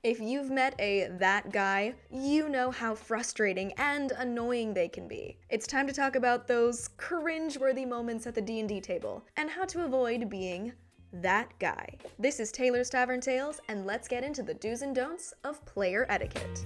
If you've met a that guy, you know how frustrating and annoying they can be. It's time to talk about those cringe-worthy moments at the D&D table, and how to avoid being that guy. This is Taylor's Tavern Tales, and let's get into the do's and don'ts of player etiquette.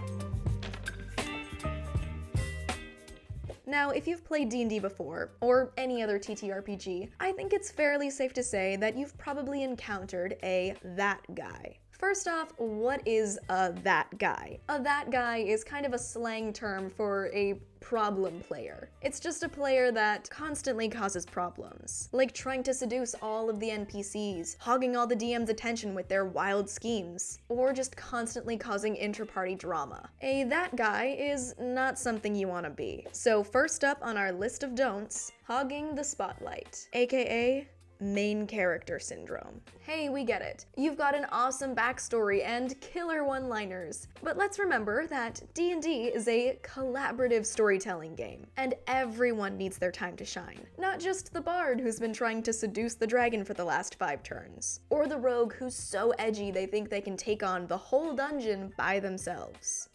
Now, if you've played D&D before, or any other TTRPG, I think it's fairly safe to say that you've probably encountered a that guy. First off, what is a that guy? A that guy is kind of a slang term for a problem player. It's just a player that constantly causes problems, like trying to seduce all of the NPCs, hogging all the DM's attention with their wild schemes, or just constantly causing inter-party drama. A that guy is not something you want to be. So first up on our list of don'ts, hogging the spotlight, aka main character syndrome. Hey, we get it. You've got an awesome backstory and killer one-liners. But let's remember that D&D is a collaborative storytelling game, and everyone needs their time to shine. Not just the bard who's been trying to seduce the dragon for the last 5 turns, or the rogue who's so edgy they think they can take on the whole dungeon by themselves.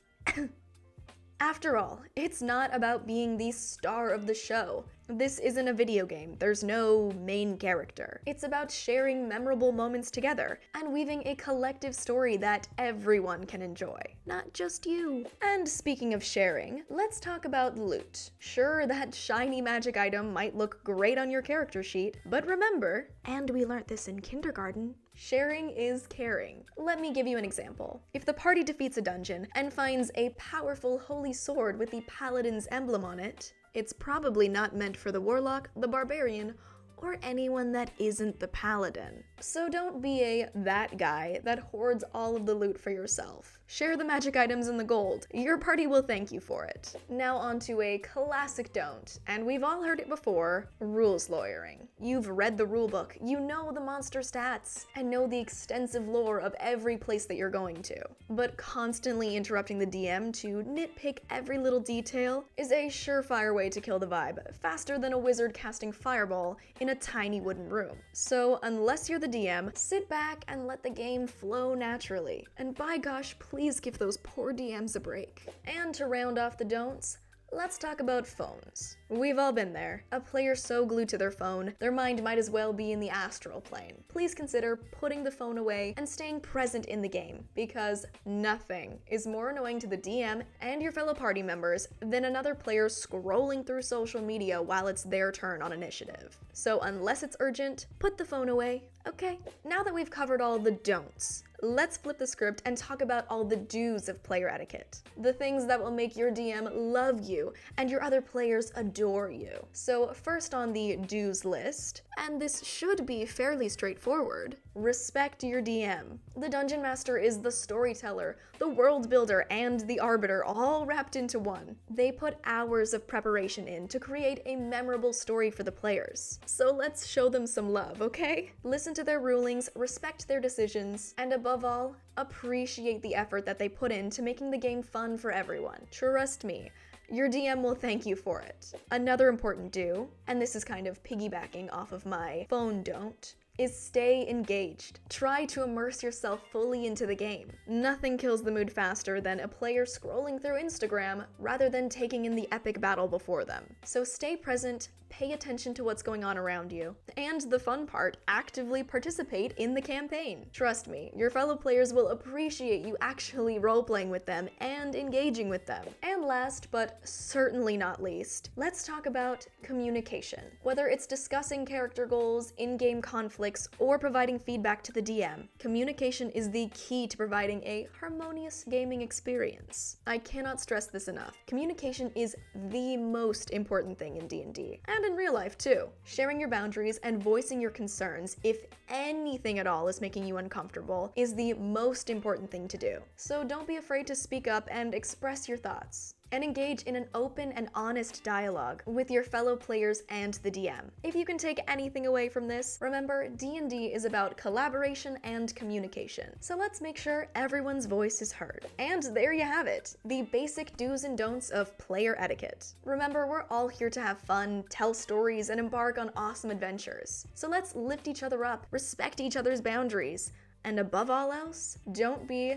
After all, it's not about being the star of the show. This isn't a video game, there's no main character. It's about sharing memorable moments together and weaving a collective story that everyone can enjoy, not just you. And speaking of sharing, let's talk about loot. Sure, that shiny magic item might look great on your character sheet, but remember, and we learned this in kindergarten, sharing is caring. Let me give you an example. If the party defeats a dungeon and finds a powerful holy sword with the paladin's emblem on it, it's probably not meant for the warlock, the barbarian, or anyone that isn't the paladin. So don't be a that guy that hoards all of the loot for yourself. Share the magic items and the gold. Your party will thank you for it. Now on to a classic don't, and we've all heard it before, rules lawyering. You've read the rulebook, you know the monster stats, and know the extensive lore of every place that you're going to. But constantly interrupting the DM to nitpick every little detail is a surefire way to kill the vibe, faster than a wizard casting fireball in a tiny wooden room. So unless you're the DM, sit back and let the game flow naturally. And by gosh, please give those poor DMs a break. And to round off the don'ts, let's talk about phones. We've all been there. A player so glued to their phone, their mind might as well be in the astral plane. Please consider putting the phone away and staying present in the game, because nothing is more annoying to the DM and your fellow party members than another player scrolling through social media while it's their turn on initiative. So unless it's urgent, put the phone away, okay? Now that we've covered all the don'ts, let's flip the script and talk about all the do's of player etiquette. The things that will make your DM love you and your other players adore you. So first on the do's list, and this should be fairly straightforward, respect your DM. The Dungeon Master is the storyteller, the world builder, and the arbiter all wrapped into one. They put hours of preparation in to create a memorable story for the players. So let's show them some love, okay? Listen to their rulings, respect their decisions, and above all, appreciate the effort that they put into making the game fun for everyone. Trust me, your DM will thank you for it. Another important do, and this is kind of piggybacking off of my phone don't, is stay engaged. Try to immerse yourself fully into the game. Nothing kills the mood faster than a player scrolling through Instagram rather than taking in the epic battle before them. So stay present, pay attention to what's going on around you, and the fun part, actively participate in the campaign. Trust me, your fellow players will appreciate you actually role-playing with them and engaging with them. And last, but certainly not least, let's talk about communication. Whether it's discussing character goals, in-game conflicts, or providing feedback to the DM, communication is the key to providing a harmonious gaming experience. I cannot stress this enough. Communication is the most important thing in D&D, and in real life too. Sharing your boundaries and voicing your concerns, if anything at all is making you uncomfortable, is the most important thing to do. So don't be afraid to speak up and express your thoughts, and engage in an open and honest dialogue with your fellow players and the DM. If you can take anything away from this, remember D&D is about collaboration and communication. So let's make sure everyone's voice is heard. And there you have it, the basic do's and don'ts of player etiquette. Remember, we're all here to have fun, tell stories, and embark on awesome adventures. So let's lift each other up, respect each other's boundaries, and above all else, don't be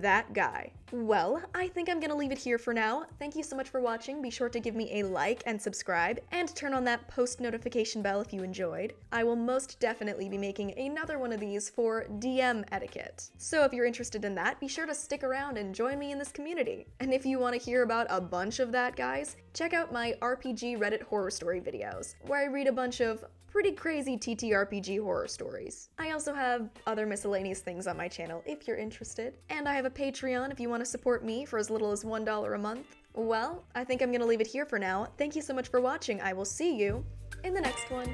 that guy. Well, I think I'm gonna leave it here for now. Thank you so much for watching. Be sure to give me a like and subscribe, and turn on that post notification bell if you enjoyed. I will most definitely be making another one of these for DM etiquette. So if you're interested in that, be sure to stick around and join me in this community. And if you want to hear about a bunch of that, guys, check out my RPG Reddit horror story videos, where I read a bunch of pretty crazy TTRPG horror stories. I also have other miscellaneous things on my channel if you're interested, and I have a Patreon if you want to support me for as little as $1 a month. Well, I think I'm gonna leave it here for now. Thank you so much for watching. I will see you in the next one.